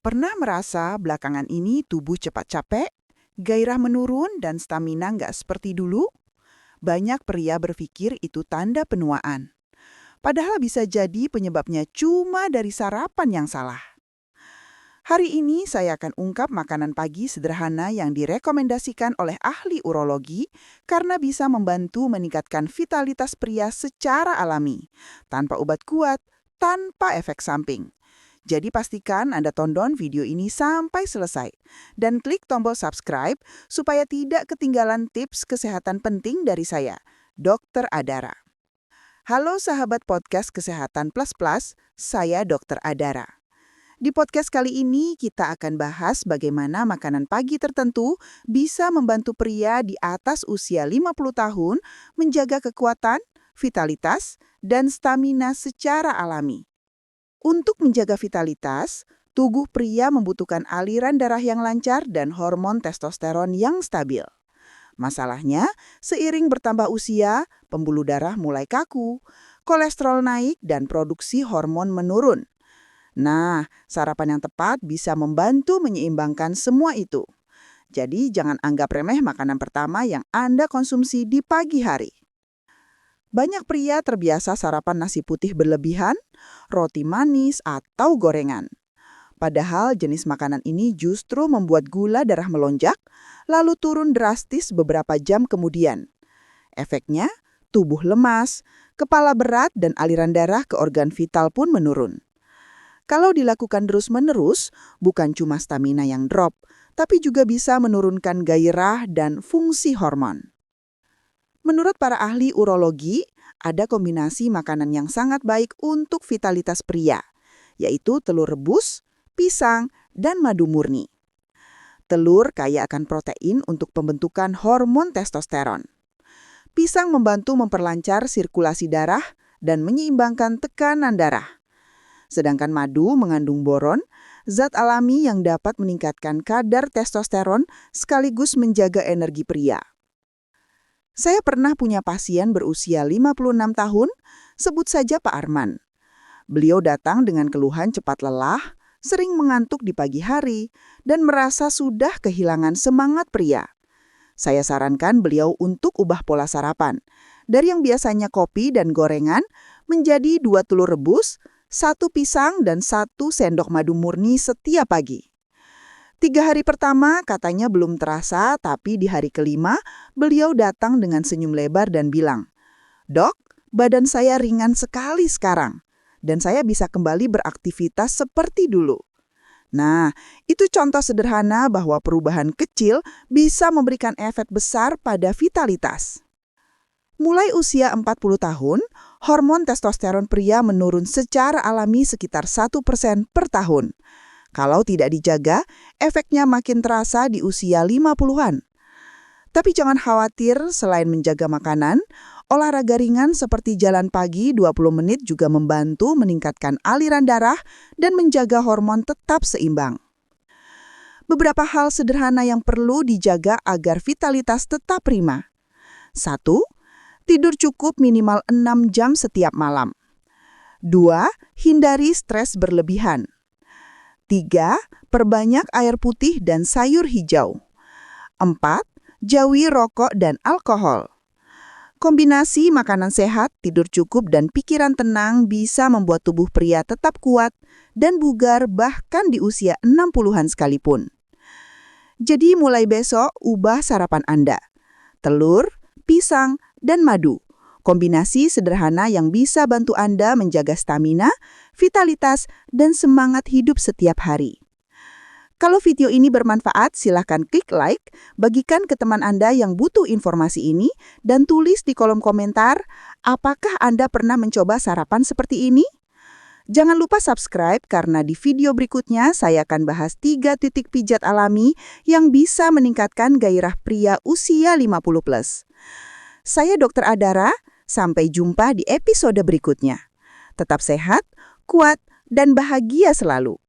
Pernah merasa belakangan ini tubuh cepat capek, gairah menurun, dan stamina nggak seperti dulu? Banyak pria berpikir itu tanda penuaan. Padahal bisa jadi penyebabnya cuma dari sarapan yang salah. Hari ini saya akan ungkap makanan pagi sederhana yang direkomendasikan oleh ahli urologi karena bisa membantu meningkatkan vitalitas pria secara alami, tanpa obat kuat, tanpa efek samping. Jadi pastikan Anda tonton video ini sampai selesai dan klik tombol subscribe supaya tidak ketinggalan tips kesehatan penting dari saya, Dr. Adara. Halo sahabat podcast Kesehatan Plus Plus, saya Dr. Adara. Di podcast kali ini kita akan bahas bagaimana makanan pagi tertentu bisa membantu pria di atas usia 50 tahun menjaga kekuatan, vitalitas, dan stamina secara alami. Untuk menjaga vitalitas, tubuh pria membutuhkan aliran darah yang lancar dan hormon testosteron yang stabil. Masalahnya, seiring bertambah usia, pembuluh darah mulai kaku, kolesterol naik, dan produksi hormon menurun. Nah, sarapan yang tepat bisa membantu menyeimbangkan semua itu. Jadi, jangan anggap remeh makanan pertama yang Anda konsumsi di pagi hari. Banyak pria terbiasa sarapan nasi putih berlebihan, roti manis, atau gorengan. Padahal jenis makanan ini justru membuat gula darah melonjak, lalu turun drastis beberapa jam kemudian. Efeknya, tubuh lemas, kepala berat, dan aliran darah ke organ vital pun menurun. Kalau dilakukan terus-menerus, bukan cuma stamina yang drop, tapi juga bisa menurunkan gairah dan fungsi hormon. Menurut para ahli urologi, ada kombinasi makanan yang sangat baik untuk vitalitas pria, yaitu telur rebus, pisang, dan madu murni. Telur kaya akan protein untuk pembentukan hormon testosteron. Pisang membantu memperlancar sirkulasi darah dan menyeimbangkan tekanan darah. Sedangkan madu mengandung boron, zat alami yang dapat meningkatkan kadar testosteron sekaligus menjaga energi pria. Saya pernah punya pasien berusia 56 tahun, sebut saja Pak Arman. Beliau datang dengan keluhan cepat lelah, sering mengantuk di pagi hari, dan merasa sudah kehilangan semangat pria. Saya sarankan beliau untuk ubah pola sarapan. Dari yang biasanya kopi dan gorengan, menjadi 2 telur rebus, 1 pisang, dan 1 sendok madu murni setiap pagi. 3 hari pertama katanya belum terasa, tapi di hari kelima beliau datang dengan senyum lebar dan bilang, "Dok, badan saya ringan sekali sekarang, dan saya bisa kembali beraktivitas seperti dulu." Nah, itu contoh sederhana bahwa perubahan kecil bisa memberikan efek besar pada vitalitas. Mulai usia 40 tahun, hormon testosteron pria menurun secara alami sekitar 1% per tahun. Kalau tidak dijaga, efeknya makin terasa di usia 50-an. Tapi jangan khawatir, selain menjaga makanan, olahraga ringan seperti jalan pagi 20 menit juga membantu meningkatkan aliran darah dan menjaga hormon tetap seimbang. Beberapa hal sederhana yang perlu dijaga agar vitalitas tetap prima. 1. Tidur cukup minimal 6 jam setiap malam. 2. Hindari stres berlebihan. 3. Perbanyak air putih dan sayur hijau. 4. Jauhi rokok dan alkohol. Kombinasi makanan sehat, tidur cukup, dan pikiran tenang bisa membuat tubuh pria tetap kuat dan bugar bahkan di usia 60-an sekalipun. Jadi mulai besok, ubah sarapan Anda. Telur, pisang, dan madu. Kombinasi sederhana yang bisa bantu Anda menjaga stamina, vitalitas, dan semangat hidup setiap hari. Kalau video ini bermanfaat, silakan klik like, bagikan ke teman Anda yang butuh informasi ini, dan tulis di kolom komentar, apakah Anda pernah mencoba sarapan seperti ini? Jangan lupa subscribe karena di video berikutnya saya akan bahas 3 titik pijat alami yang bisa meningkatkan gairah pria usia 50+. Saya Dr. Adara, sampai jumpa di episode berikutnya. Tetap sehat, kuat, dan bahagia selalu.